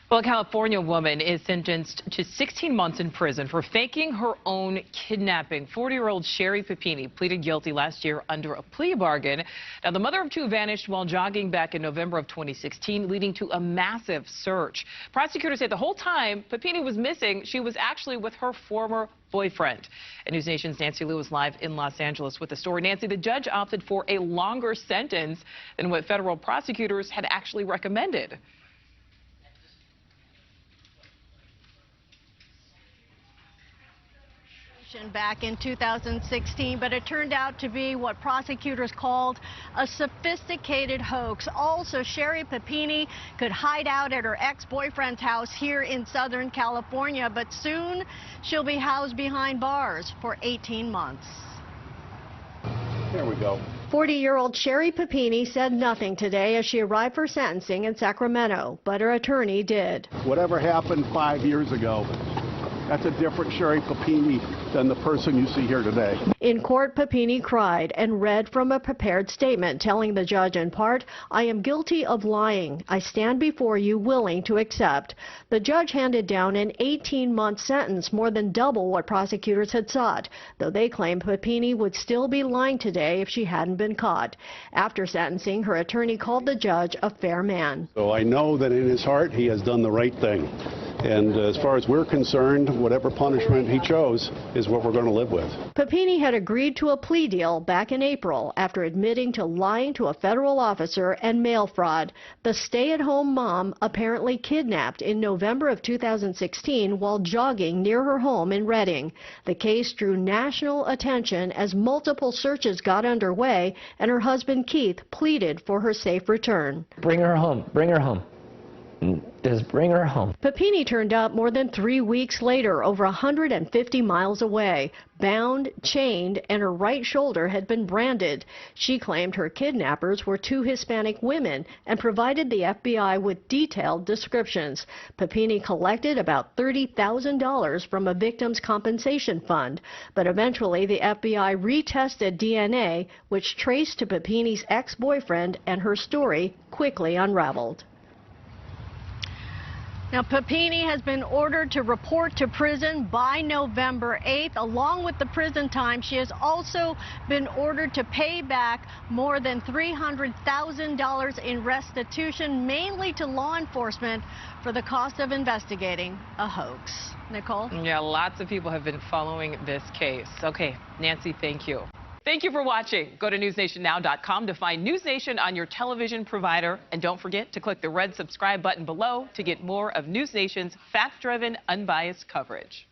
Well, a California woman is sentenced to 16 months in prison for faking her own kidnapping. 40-year-old Sherry Papini pleaded guilty last year under a plea bargain. Now, the mother of two vanished while jogging back in November of 2016, leading to a massive search. Prosecutors say the whole time Papini was missing, she was actually with her former boyfriend. And News Nation's Nancy Liu is live in Los Angeles with the story. Nancy, the judge opted for a longer sentence than what federal prosecutors had actually recommended. Back in 2016, but it turned out to be what prosecutors called a sophisticated hoax. Also, Sherry Papini could hide out at her ex-boyfriend's house here in Southern California, but soon she'll be housed behind bars for 18 months. There we go. 40-year-old Sherry Papini said nothing today as she arrived for sentencing in Sacramento, but her attorney did. Whatever happened 5 years ago, that's a different Sherry Papini than the person you see here today. In court, Papini cried and read from a prepared statement telling the judge in part, "I am guilty of lying. I stand before you willing to accept." The judge handed down an 18-month sentence, more than double what prosecutors had sought, though they claim Papini would still be lying today if she hadn't been caught. After sentencing, her attorney called the judge a fair man. So I know that in his heart he has done the right thing. And as far as we're concerned, whatever punishment he chose is what we're going to live with. Papini had agreed to a plea deal back in April after admitting to lying to a federal officer and mail fraud. The stay-at-home mom apparently kidnapped in November of 2016 while jogging near her home in Redding. The case drew national attention as multiple searches got underway, and her husband Keith pleaded for her safe return. Bring her home. Bring her home. Just bring her home. Papini turned up more than 3 weeks later, over 150 miles away, bound, chained, and her right shoulder had been branded. She claimed her kidnappers were two Hispanic women and provided the FBI with detailed descriptions. Papini collected about $30,000 from a victim's compensation fund, but eventually the FBI retested DNA, which traced to Papini's ex-boyfriend, and her story quickly unraveled. Now, Papini has been ordered to report to prison by November 8th. Along with the prison time, she has also been ordered to pay back more than $300,000 in restitution, mainly to law enforcement, for the cost of investigating a hoax. Nicole? Yeah, lots of people have been following this case. Okay, Nancy, thank you. Thank you for watching. Go to newsnationnow.com to find News Nation on your television provider. And don't forget to click the red subscribe button below to get more of News Nation's fact-driven, unbiased coverage.